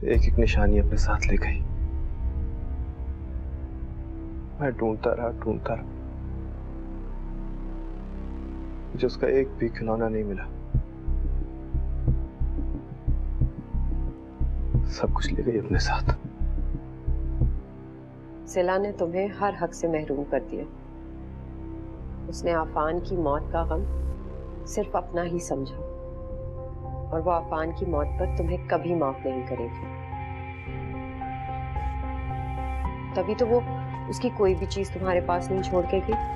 एक एक निशानी अपने साथ ले गई। मैं ढूंढता रहा, मुझे उसका एक भी खिलौना नहीं मिला। सब कुछ ले गई अपने साथ। सिला ने तुम्हें हर हक से महरूम कर दिया। उसने आफान की मौत का गम सिर्फ अपना ही समझा और वो आफान की मौत पर तुम्हें कभी माफ नहीं करेगी। तभी तो वो उसकी कोई भी चीज तुम्हारे पास नहीं छोड़ के गई।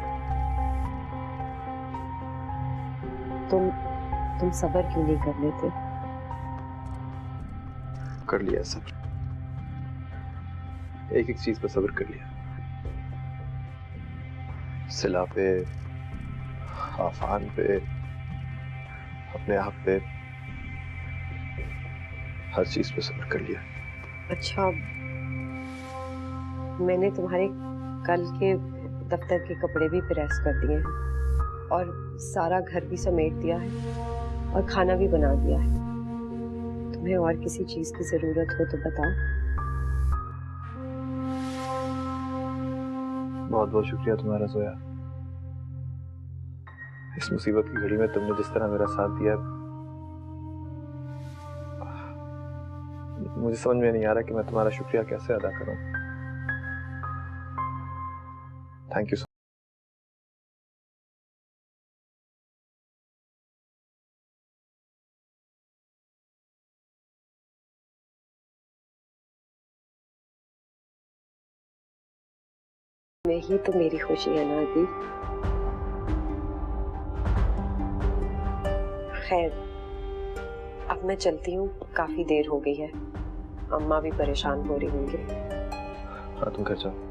तुम सब्र क्यों नहीं कर लेते? कर लिया सब्र, एक एक चीज पर सब्र कर लिया। सिला पे, आफान पे, अपने आप पे, हर चीज पे सब्र कर लिया। अच्छा, मैंने तुम्हारे कल के दफ्तर के कपड़े भी प्रेस कर दिए हैं और सारा घर भी समेट दिया है और खाना भी बना दिया है। तुम्हें और किसी चीज की जरूरत हो तो बताओ। बहुत बहुत शुक्रिया तुम्हारा जोया। इस मुसीबत की घड़ी में तुमने जिस तरह मेरा साथ दिया, मुझे समझ में नहीं आ रहा कि मैं तुम्हारा शुक्रिया कैसे अदा करूं। Thank you. में ही तो मेरी खुशी है ना दी। खैर, अब मैं चलती हूँ, काफी देर हो गई है। अम्मा भी परेशान हो रही होंगी। हाँ, तुम घर जाओ।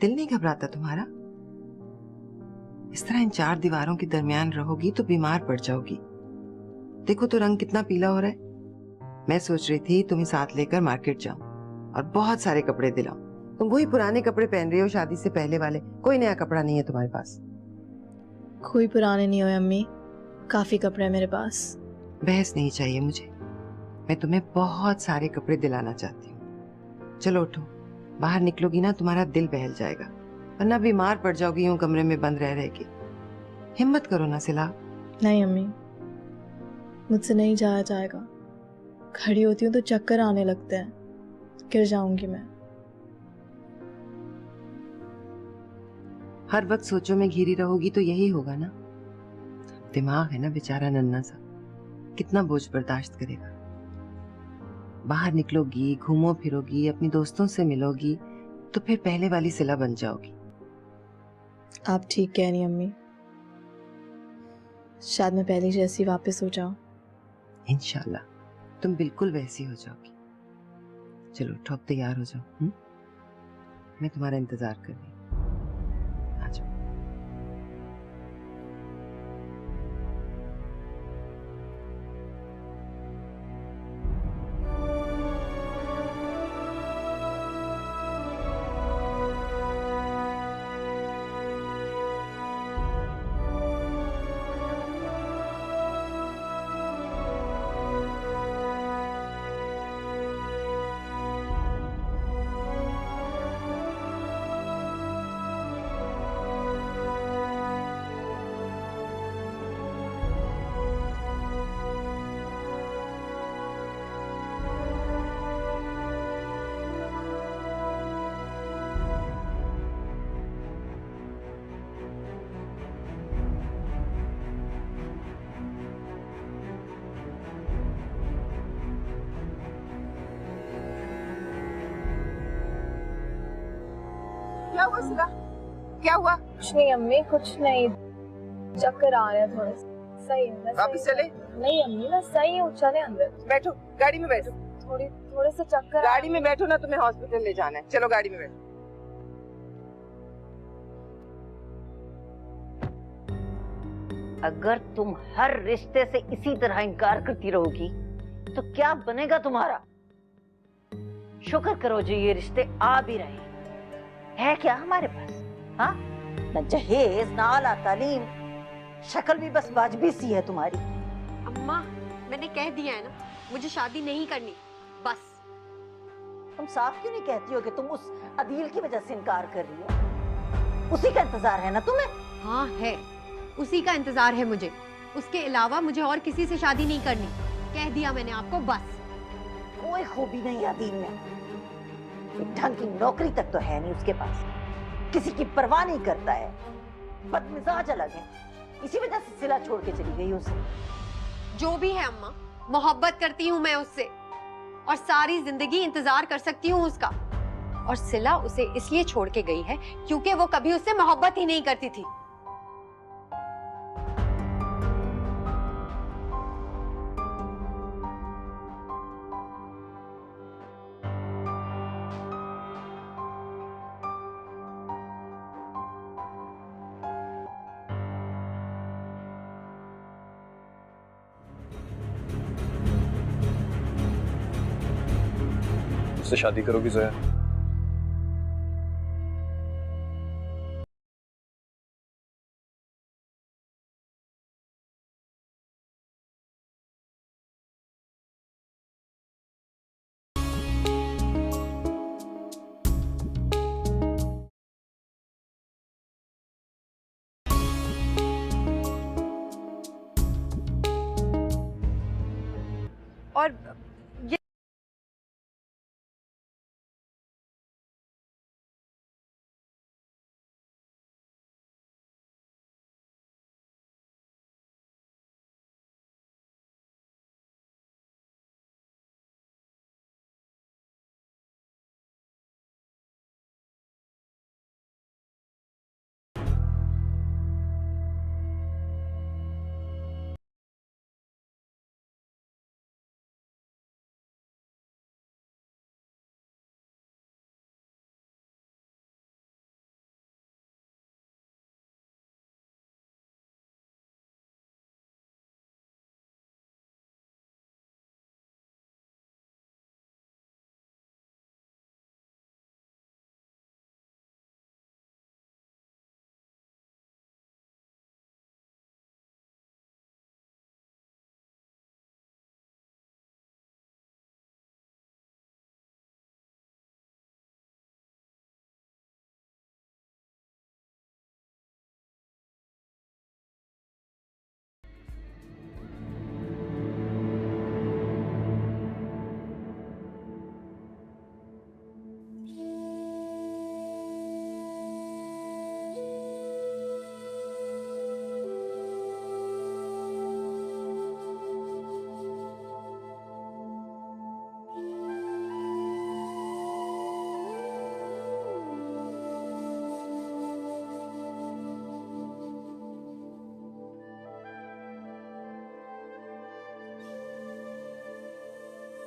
दिल नहीं घबराता तुम्हारा? इस तरह इन चार दीवारों के दरमियान रहोगी तो बीमार पड़ जाओगी। देखो तो रंग कितना पीला हो रहा है। मैं सोच रही थी तुम्हें साथ लेकर मार्केट जाऊं और बहुत सारे कपड़े दिलाऊं। तुम वही पुराने कपड़े पहन रही हो, शादी से पहले वाले। कोई नया कपड़ा नहीं है तुम्हारे पास? कोई पुराने नहीं हुए अम्मी, काफी कपड़े हैं मेरे पास। बहस नहीं चाहिए मुझे। मैं तुम्हें बहुत सारे कपड़े दिलाना चाहती हूँ। चलो उठो, बाहर निकलोगी ना तुम्हारा दिल बहल जाएगा, वरना बीमार पड़ जाओगी यूं कमरे में बंद रह के। हिम्मत करो ना सिला। नहीं अम्मी, मुझसे नहीं जाया जाएगा। खड़ी होती हूँ तो चक्कर आने लगते हैं, गिर जाऊंगी मैं। हर वक्त सोचो में घिरी रहोगी तो यही होगा ना। दिमाग है ना बेचारा नन्हा सा, कितना बोझ बर्दाश्त करेगा। बाहर निकलोगी, घूमो फिरोगी, अपनी दोस्तों से मिलोगी तो फिर पहले वाली सिला बन जाओगी। आप ठीक कह रही अम्मी, शायद मैं पहले जैसी वापस हो जाऊं। इंशाल्लाह तुम बिल्कुल वैसी हो जाओगी। चलो उठो, अब तैयार हो जाओ। मैं तुम्हारा इंतजार कर रही हूँ। आ जाओ। क्या हुआ सिला? क्या हुआ? कुछ नहीं अम्मी, कुछ नहीं, चक्कर आ रहे हैं थोड़े से। सही है, मैं वापस सही चले? हूँ। नहीं अम्मी, मैं सही हूँ, चले अंदर। बैठो, गाड़ी में बैठो। थोड़े से चक्कर गाड़ी में बैठो ना, तुम्हें हॉस्पिटल ले जाना है। चलो गाड़ी में बैठो। अगर तुम हर रिश्ते से इसी तरह इनकार करती रहोगी तो क्या बनेगा तुम्हारा? शुक्र करो जो ये रिश्ते आ भी रहे है क्या हमारे पास। हाँ, न जहेज न आला तालीम, शक्ल भी बस वाजबी सी है तुम्हारी। अम्मा, मैंने कह दिया है ना, मुझे शादी नहीं करनी, बस। तुम साफ क्यों नहीं कहती हो कि तुम उस अदील की वजह से इनकार कर रही हो? उसी का इंतजार है ना तुम्हें? हाँ है, उसी का इंतजार है मुझे। उसके अलावा मुझे और किसी से शादी नहीं करनी, कह दिया मैंने आपको, बस। कोई खूबी नहीं अदील में, एक ढंग की नौकरी तक तो है नहीं उसके पास, किसी की परवाह नहीं करता है, बदमिजाज अलग है। इसी वजह से सिला छोड़ के चली गई उसे। जो भी है अम्मा, मोहब्बत करती हूँ मैं उससे, और सारी जिंदगी इंतजार कर सकती हूँ उसका। और सिला उसे इसलिए छोड़ के गई है क्योंकि वो कभी उससे मोहब्बत ही नहीं करती थी। उससे शादी करोगी जोया? और ये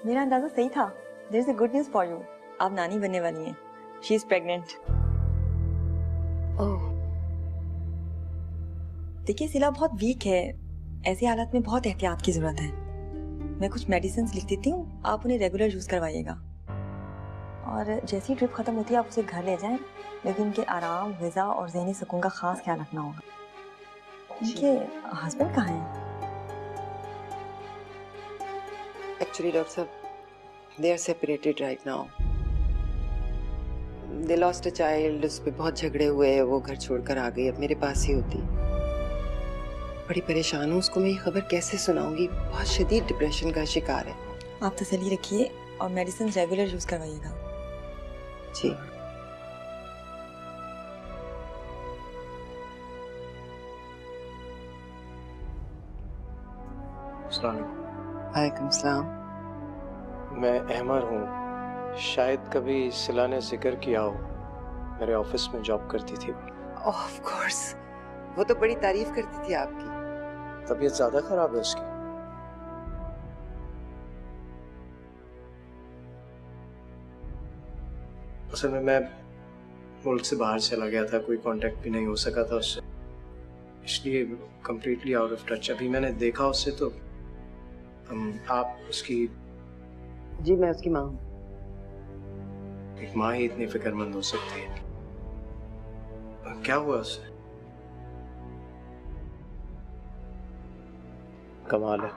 मेरा अंदाजा सही था। There is a good news for you. आप नानी बनने वाली हैं। She is pregnant. ओह, देखिए सिला बहुत वीक है, ऐसे हालात में बहुत एहतियात की जरूरत है। मैं कुछ मेडिसिन लिख देती हूँ, आप उन्हें रेगुलर यूज करवाइएगा। और जैसी ट्रिप खत्म होती है आप उसे घर ले जाएं, लेकिन उनके आराम, ग़िज़ा और ज़हनी सुकून का खास ख्याल रखना होगा। उनके हस्बैंड कहाँ हैं? एक्चुअली डॉक्टर साहब, they are separated right now. They lost a child, उस पे बहुत झगड़े हुए हैं, वो घर छोड़कर आ गई, अब मेरे पास ही होती। बड़ी परेशान हूँ, उसको मैं ये खबर कैसे सुनाऊंगी, बहुत शदीद डिप्रेशन का शिकार है। आप तसल्ली रखिए और मेडिसिन रेगुलर यूज करवाइएगा। जी। वालेकुम सलाम। मैं अहमर हूँ, शायद कभी सिला ने जिक्र किया हो। मेरे ऑफिस में जॉब करती थी वो। ऑफ कोर्स, वो तो बड़ी तारीफ करती थी आपकी। तबीयत ज्यादा खराब है उसकी। असल में मैं मुल्क से बाहर चला गया था, कोई कांटेक्ट भी नहीं हो सका था उससे, इसलिए कंप्लीटली आउट ऑफ टच। अभी मैंने देखा उससे तो आप उसकी। जी मैं उसकी माँ हूँ। एक माँ ही इतनी फिक्रमंद हो सकती है। क्या हुआ उससे? कमाल है।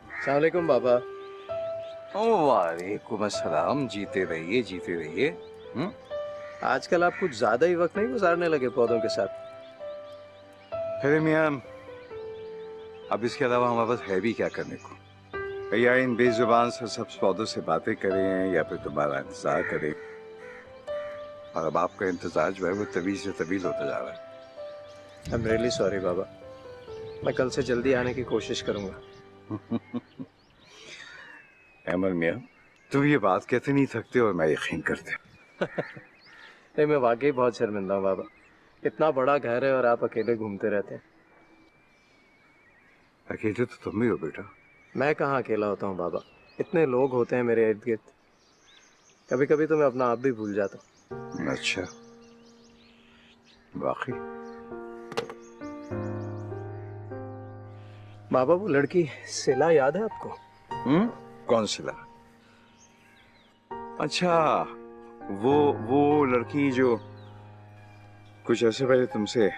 अस्सलामुअलैकुम बाबा। वालेकुम अस्सलाम। जीते रहिए जीते रहिए। आजकल आप कुछ ज्यादा ही वक्त नहीं गुजारने लगे पौधों के साथ। अरे मियाँ, अब इसके अलावा हमारे पास है भी क्या करने को? या इन बेजुबान से सब पौधों से बातें करें या फिर तुम्हारा इंतजार करें। और अब आपका इंतजार जो है वो तवीज़ से तवीज़ होता जा रहा है। I'm really sorry बाबा। मैं कल से जल्दी आने की कोशिश करूंगा। अहमद मियाँ, तुम ये बात कहते नहीं थकते और मैं यकीन करते। नहीं, मैं वाकई बहुत शर्मिंदा हूँ बाबा। इतना बड़ा घर है और आप अकेले घूमते रहते हैं। अकेले तो तुम भी हो बेटा। मैं कहाँ अकेला होता हूँ बाबा, इतने लोग होते हैं मेरे इर्द गिर्द। कभी कभी तो मैं अपना आप भी भूल जाता हूँ। अच्छा, वाकई? बाबा वो लड़की सिला याद है आपको? कौन सिला? अच्छा, वो लड़की जो कुछ अर्से पहले तुमसे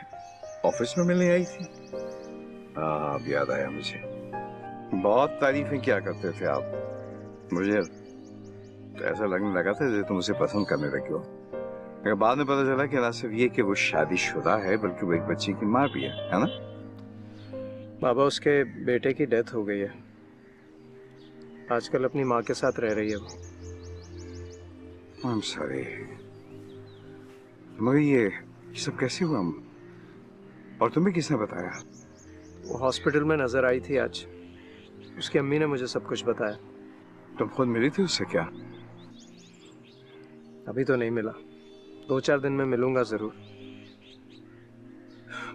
ऑफिस में मिलने आई थी। अब याद आया मुझे। बहुत तारीफें क्या करते थे आप। मुझे तो ऐसा लगने लगा था जैसे तुम उसे पसंद करने लगे हो। मगर बाद में पता चला कि ना सिर्फ ये कि वो शादीशुदा है बल्कि वो एक बच्चे की माँ भी है ना? बाबा उसके बेटे की डेथ हो गई है। आजकल अपनी माँ के साथ रह रही है वो। I'm sorry। मगर ये सब कैसे हुआ? और तुम्हें किसने बताया? वो हॉस्पिटल में नजर आई थी आज। उसकी अम्मी ने मुझे सब कुछ बताया। तुम खुद मिली थी उससे क्या? अभी तो नहीं मिला, 2-4 दिन में मिलूंगा जरूर।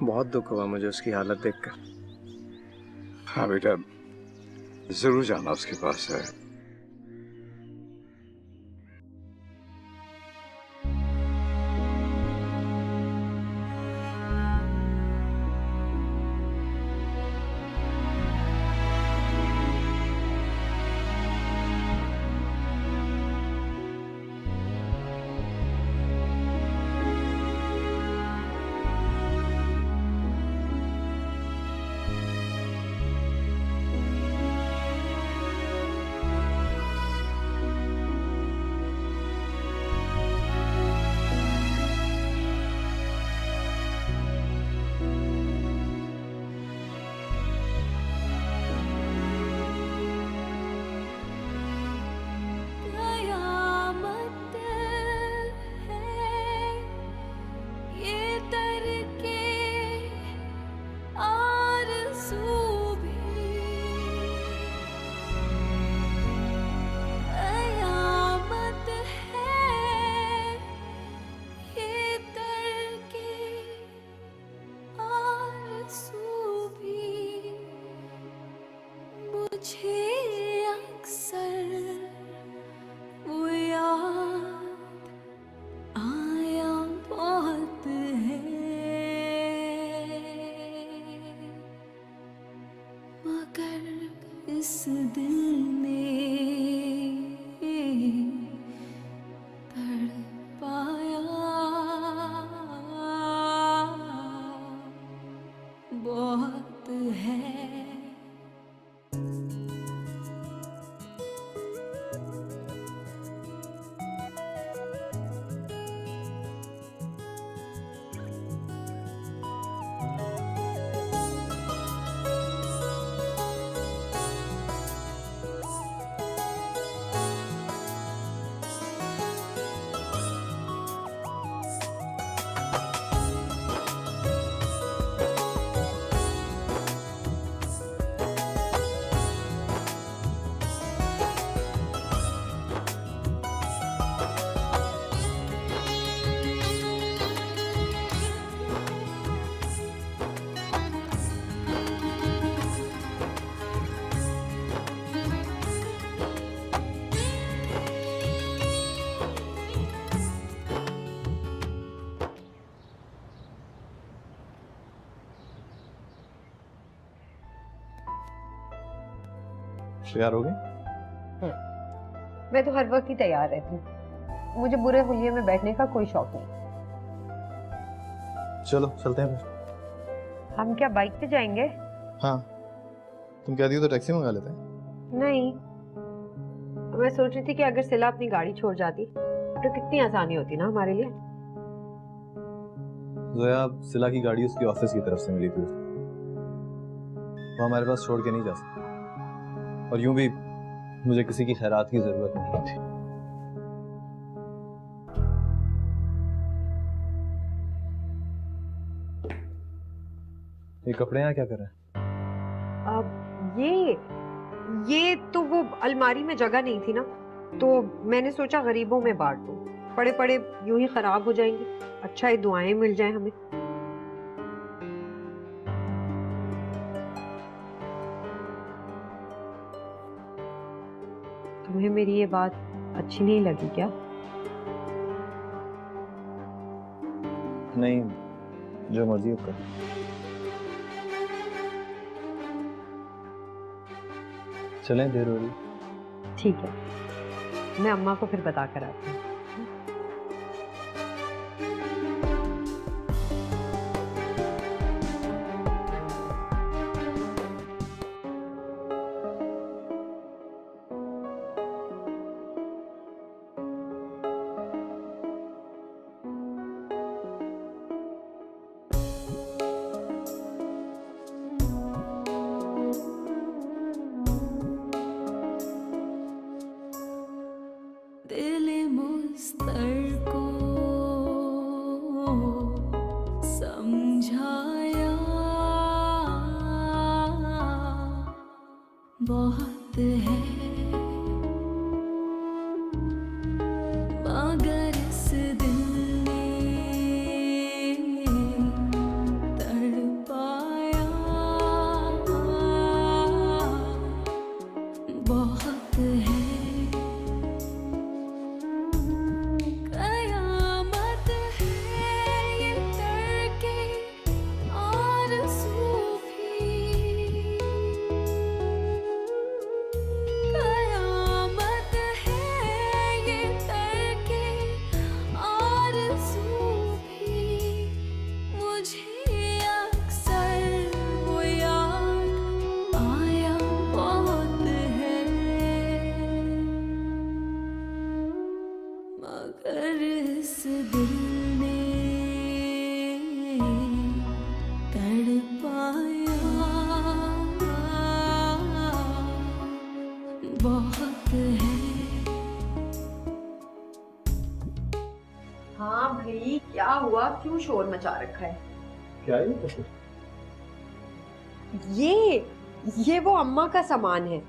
बहुत दुख हुआ मुझे उसकी हालत देखकर। हाँ बेटा, जरूर जाना उसके पास है। तैयार हो गए? मैं तो हर वक्त ही तैयार रहती हूँ, मुझे बुरे हुलिये में बैठने का कोई शौक नहीं। चलो चलते हैं फिर। हम क्या बाइक पे जाएंगे? हाँ, तुम कहती हो तो टैक्सी मंगा लेते हैं। नहीं, मैं सोच रही थी कि अगर सिला अपनी गाड़ी छोड़ जाती तो कितनी आसानी होती ना हमारे लिए। जोया, सिला की गाड़ी उसकी ऑफिस की तरफ से मिली थी, वो हमारे पास छोड़ के नहीं जा सकती, और यूं भी मुझे किसी की खैरात की जरूरत नहीं थी। ये कपड़े यहाँ क्या कर रहे हैं? अब ये तो वो अलमारी में जगह नहीं थी ना, तो मैंने सोचा गरीबों में बांट दूं। पड़े पड़े यूं ही खराब हो जाएंगे, अच्छा है दुआएं मिल जाएं हमें। तुम्हें मेरी ये बात अच्छी नहीं लगी क्या? नहीं, जो मर्जी हो कर। चलें, देर हो रही। ठीक है, मैं अम्मा को फिर बता कर आती हूँ। दिल मुस्तर को समझाया बहुत है, मगर इस दिल ने तड़पाया बहुत है। कयामत है ये तड़के आरज़ू भी, कयामत है ये तड़के आरज़ू भी, मुझे अक्सर वो याद आया बहुत है, मगर इस दिल ने तड़पाया बहुत है। हाँ भाई, क्या हुआ? क्यों शोर मचा रखा है? क्या है ये वो अम्मा का सामान है।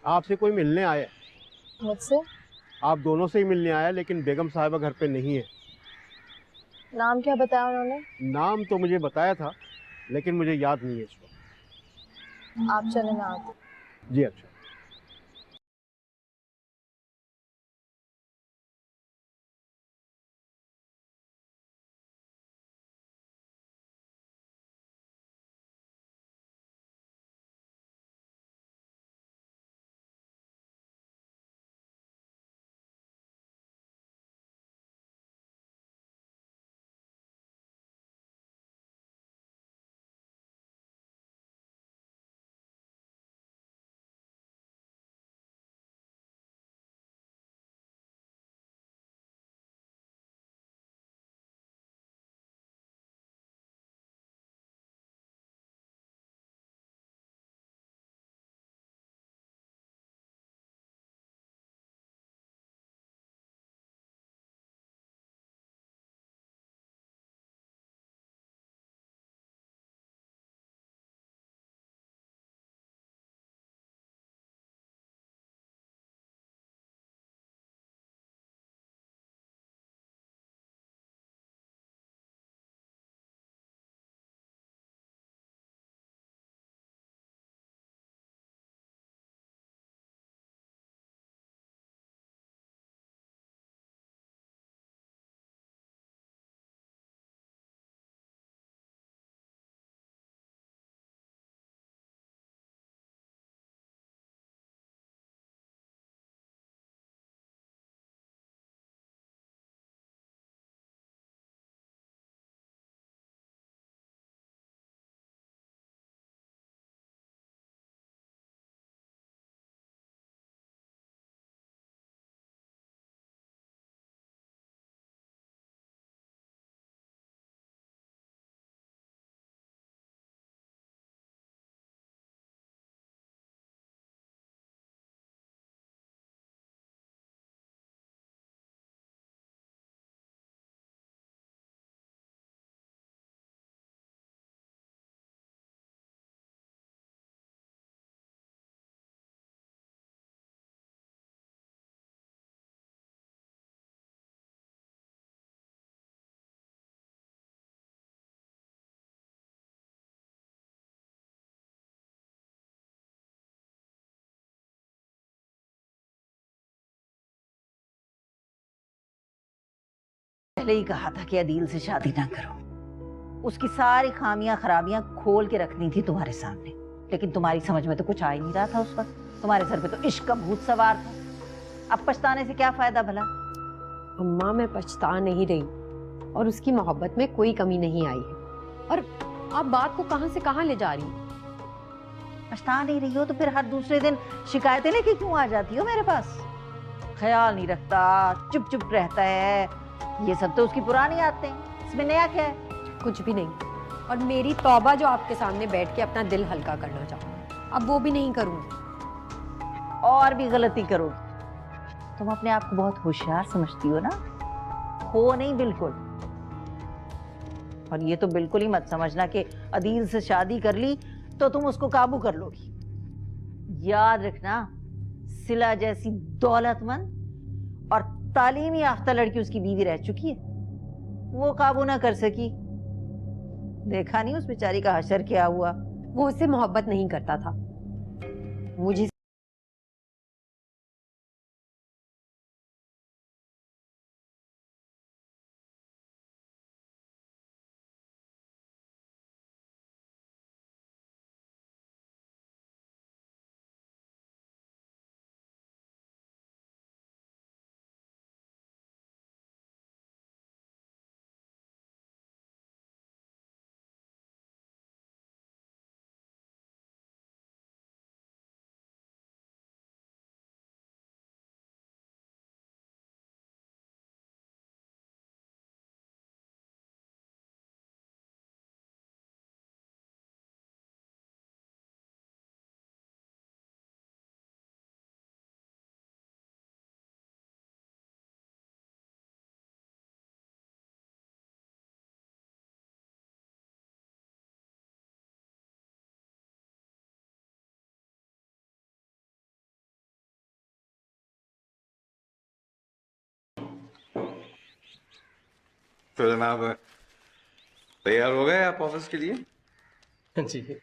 आपसे कोई मिलने आया है? मुझसे? आप दोनों से ही मिलने आया, लेकिन बेगम साहिबा घर पे नहीं है। नाम क्या बताया उन्होंने? नाम तो मुझे बताया था, लेकिन मुझे याद नहीं है इस वक्त। आप चले, मैं आती। जी अच्छा। पहले ही कहा था कि अदील से शादी ना करो। उसकी सारी खामियां खराबियां खोल के रखनी थी तुम्हारे सामने, लेकिन तुम्हारी समझ में तो कुछ आ ही नहीं रहा था उस वक्त। तुम्हारे सर पे तो इश्क का भूत सवार था। अब पछताने से क्या फायदा भला? अम्मा मैं पछता नहीं रही और उसकी मोहब्बत में कोई कमी नहीं आई है। और आप बात को कहां से कहां ले जा रही हैं? पछता नहीं रही हो तो फिर हर दूसरे दिन शिकायतें लेके क्यों आ जाती हो मेरे पास? ख्याल नहीं रखता, चुप चुप रहता है, ये सब तो उसकी पुरानी आदतें हैं, इसमें नया क्या है? कुछ भी नहीं। और मेरी तौबा जो आपके सामने बैठ के अपना दिल हल्का करना चाहूँ, अब वो भी नहीं करूंगी। और भी गलती करोगी। तुम अपने आप को बहुत होशियार समझती हो ना? हो नहीं बिल्कुल। और ये तो बिल्कुल ही मत समझना कि अदील से शादी कर ली तो तुम उसको काबू कर लोगी। याद रखना, सिला जैसी दौलतमंद और तालीम याफ्ता लड़की उसकी बीवी रह चुकी है, वो काबू ना कर सकी। देखा नहीं उस बेचारी का हशर क्या हुआ? वो उससे मोहब्बत नहीं करता था, मुझे तो जनाब तैयार हो गए आप ऑफिस के लिए? जी,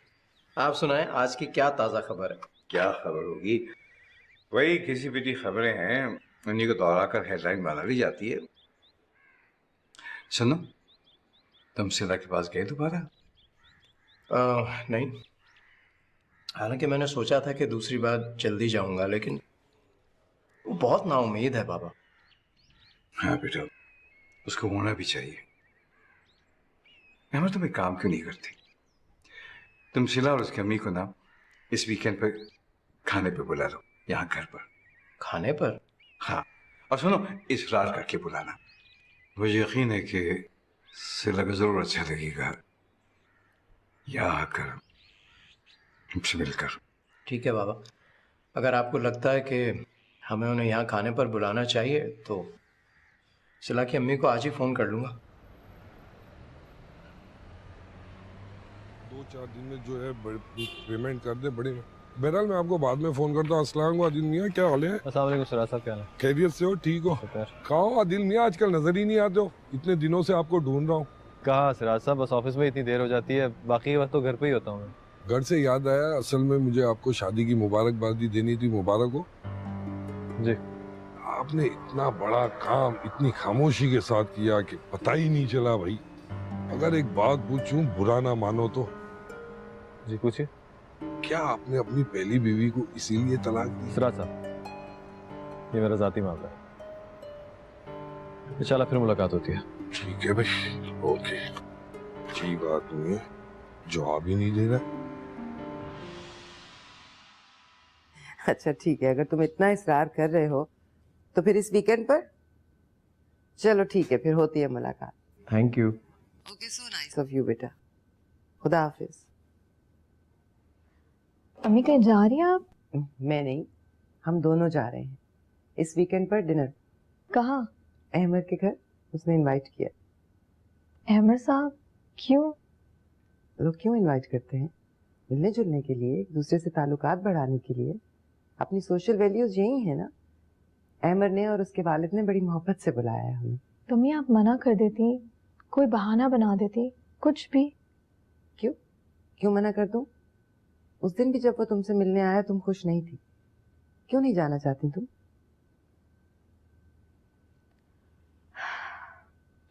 आप सुनाएं आज की क्या ताज़ा खबर है? क्या खबर होगी, वही किसी पिटी खबरें हैं, उन्हीं को दोहरा कर हेडलाइन बना दी जाती है। सुनो, तुम सिला के पास गए दोबारा? नहीं, हालांकि मैंने सोचा था कि दूसरी बार जल्दी जाऊंगा, लेकिन वो बहुत नाउम्मीद है बाबा। हाँ बेटा, उसको होना भी चाहिए। अमर तुम एक काम क्यों नहीं करती? तुम सिला और उसकी अम्मी को ना इस वीकेंड पर खाने पे बुला लो, यहाँ घर पर। खाने पर? हाँ, और सुनो, इसरार करके बुलाना। मुझे यकीन है कि सिला को जरूर अच्छा लगेगा यहाँ आकर तुमसे मिलकर। ठीक है बाबा, अगर आपको लगता है कि हमें उन्हें यहाँ खाने पर बुलाना चाहिए तो सिला की अम्मी को आज ही फ़ोन कर लूँगा। 2-4 दिन में जो है पेमेंट कर दे बड़ी। बहरहाल मैं आपको बाद में फोन करता हूँ। अस्सलाम आदिल मियाँ, क्या हाल है? अस्सलाम वालेकुम सिराज साहब, क्या हाल है? खैरियत से हो? ठीक हो? कहाँ हो आदिल मियाँ, आजकल नजर ही नहीं आते हो, इतने दिनों से आपको ढूंढ रहा हूँ। कहाँ सिराज साहब, बस ऑफिस में इतनी देर हो जाती है, बाकी वक्त तो घर पे ही होता हूँ मैं। घर से याद आया, असल में मुझे आपको शादी की मुबारकबादी देनी थी। मुबारक हो जी। आपने इतना बड़ा काम इतनी खामोशी के साथ किया कि पता ही नहीं चला भाई। अगर एक बात पूछूं, बुरा ना मानो तो? जी पूछिए। क्या आपने अपनी पहली बीवी को इसीलिए तलाक दी? सिराज साहब, ये मेरा जाती मामला है, इंशाल्लाह फिर मुलाकात होती है। ठीक है भाई, ओके, अच्छी बात नहीं है, जवाब ही नहीं दे रहा। अच्छा ठीक है, अगर तुम इतना इसरार कर रहे हो तो फिर इस वीकेंड पर चलो, ठीक है, फिर होती है मुलाकात। Thank you. Okay, so nice of you बेटा। खुदा हाफिज। अम्मी कहीं जा रही हैं आप? मैं नहीं, हम दोनों जा रहे हैं इस वीकेंड पर डिनर। कहाँ? अहमद के घर, उसने इनवाइट किया। अहमद साहब? क्यों? लोग क्यों इनवाइट करते हैं? मिलने जुलने के लिए, एक दूसरे से ताल्लुकात बढ़ाने के लिए। अपनी सोशल वैल्यूज यही है ना। अहमद ने और उसके वालिद ने बड़ी मोहब्बत से बुलाया है हमें। तुम्हें आप मना कर देती, कोई बहाना बना देती, कुछ भी। क्यों क्यों मना कर दूं? उस दिन भी जब वो तुमसे मिलने आया तुम खुश नहीं थी, क्यों नहीं जाना चाहती तुम?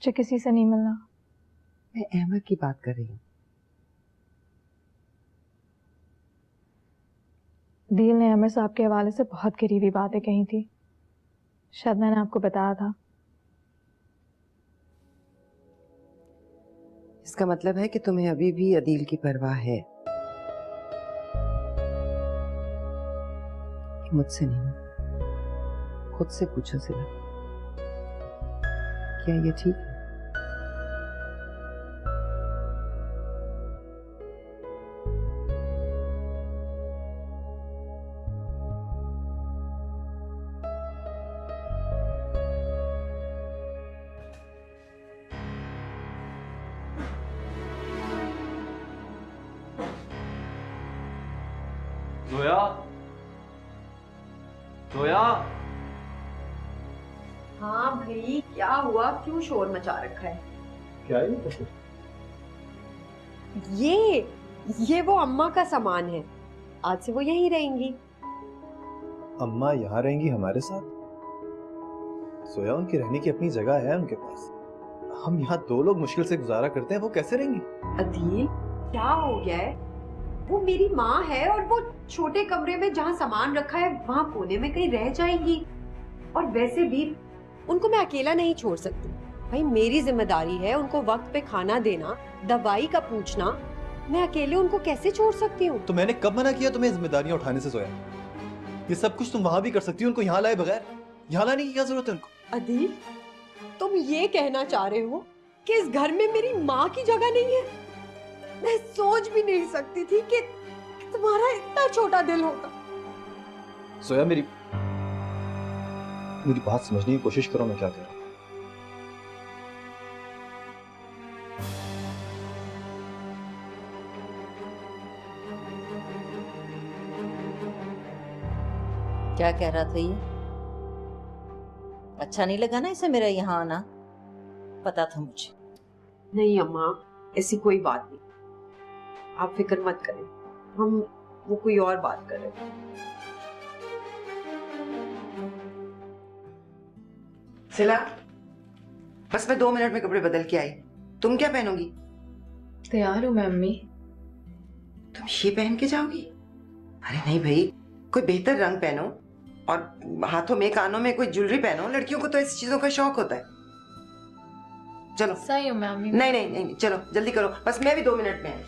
मुझे किसी से नहीं मिलना। मैं अहमद की बात कर रही हूँ। दिल ने अहमद साहब के हवाले से बहुत करीबी बातें कही थी, शायद मैंने आपको बताया था। इसका मतलब है कि तुम्हें अभी भी अदील की परवाह है। मुझसे नहीं, खुद से पूछो सिला, क्या ये ठीक है? जोया, जोया। हाँ भाई, क्या हुआ? क्यों शोर मचा रखा है? क्या है ये वो अम्मा का सामान है, आज से वो यहीं रहेंगी। अम्मा यहाँ रहेंगी हमारे साथ? सोया, उनकी रहने की अपनी जगह है उनके पास। हम यहाँ 2 लोग मुश्किल से गुजारा करते हैं, वो कैसे रहेंगी? अदील, क्या हो गया है? वो मेरी माँ है और वो छोटे कमरे में जहाँ सामान रखा है वहाँ कोने में कहीं रह जाएंगी। और वैसे भी उनको मैं अकेला नहीं छोड़ सकती भाई, मेरी जिम्मेदारी है उनको वक्त पे खाना देना, दवाई का पूछना। मैं अकेले उनको कैसे छोड़ सकती हूँ? तो मैंने कब मना किया तुम्हें जिम्मेदारियां उठाने से? सोया, ये सब कुछ तुम वहां भी कर सकती हो, उनको यहाँ लाए बगैर। यहाँ लाने की क्या जरूरत है उनको? अदील, तुम ये कहना चाह रहे हो कि इस घर में मेरी माँ की जगह नहीं है? मैं सोच भी नहीं सकती थी कि तुम्हारा इतना छोटा दिल होता। सोया, मेरी बात समझने की कोशिश करो, मैं क्या कह रहा हूँ। क्या कह रहा था ये? अच्छा नहीं लगा ना इसे मेरा यहाँ आना? पता था मुझे। नहीं अम्मा, ऐसी कोई बात नहीं, आप फिक्र मत करें, हम वो कोई और बात कर रहे हैं। सिला, बस मैं 2 मिनट में कपड़े बदल के आई। तुम क्या पहनोगी? तैयार हूँ मैं अम्मी। तुम ये पहन के जाओगी? अरे नहीं भाई, कोई बेहतर रंग पहनो और हाथों में कानों में कोई ज्वेलरी पहनो। लड़कियों को तो ऐसी चीजों का शौक होता है। चलो। सही हूँ मैं अम्मी। नहीं नहीं नहीं, चलो जल्दी करो, बस मैं भी 2 मिनट में,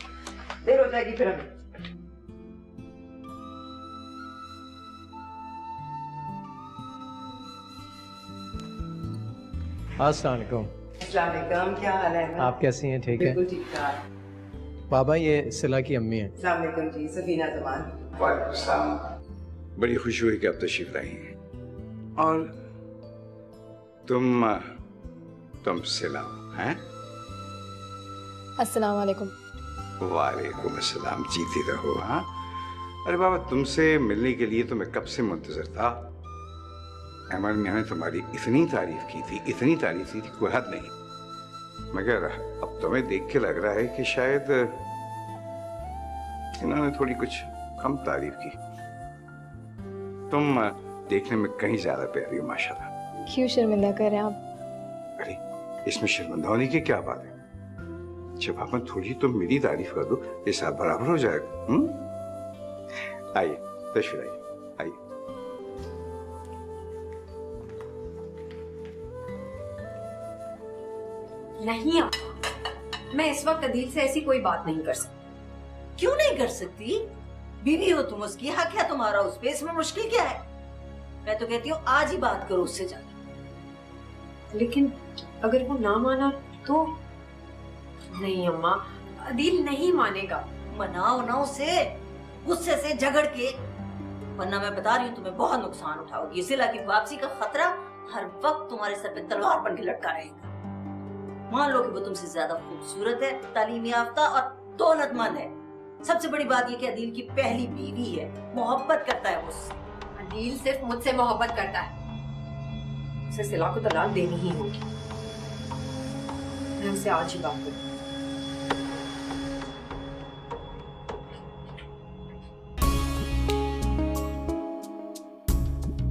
देर हो जाएगी फिर हमें। अस्सलाम वालेकुम। अस्सलाम वालेकुम, क्या हाल है? आप कैसी हैं? ठीक है। बिल्कुल ठीक ठाक। बाबा, ये सिला की अम्मी है। अस्सलाम वालेकुम जी, सफीना जमान। वालेकुम सलाम। बड़ी खुशी हुई कि आप तशरीफ लाई हैं। और तुम सिला हैं? अस्सलाम वालेकुम। वालेकुम अस्सलाम, जीती रहो। हाँ, अरे बाबा, तुमसे मिलने के लिए तो मैं कब से मुंतजर था। अहमद मियां ने तुम्हारी इतनी तारीफ की थी, इतनी तारीफ की थी, कोई हद नहीं। मगर अब तुम्हें देख के लग रहा है कि शायद इन्होंने थोड़ी कुछ कम तारीफ की। तुम देखने में कहीं ज्यादा प्यारी हो माशाल्लाह। क्यों शर्मिंदा कर रहे हैं आप? अरे इसमें शर्मिंदा होने की क्या बात है? जब अपन थोड़ी तुम मेरी तारीफ कर दो, ये साथ बराबर हो जाएगा। आइए, तशरीफ आइए, आइए। नहीं अम्मा, मैं इस वक्त अदील से ऐसी कोई बात नहीं कर सकती। क्यों नहीं कर सकती? बीवी हो तुम उसकी, हक है तुम्हारा उस पे, इसमें मुश्किल क्या है? मैं तो कहती हूँ आज ही बात करो उससे जाके। लेकिन अगर वो ना माना तो? नहीं अम्मा, अदील नहीं मानेगा। मनाओ ना उसे, गुस्से से झगड़ के, वरना मैं बता रही हूँ तुम्हें बहुत नुकसान उठाओगी। सिला की वापसी का खतरा हर वक्त तुम्हारे सर पे तलवार बन के लटका रहेगा। मान लो कि वो तुमसे ज्यादा खूबसूरत है, तालीम याफ्ता और दौलतमंद है। सबसे बड़ी बात ये कि अदील की पहली बीवी है, मोहब्बत करता है उससे। अदील सिर्फ मुझसे मोहब्बत करता है, उसे सिला को तलाक देनी ही होगी। मैं उसे आज ही बात करूँ।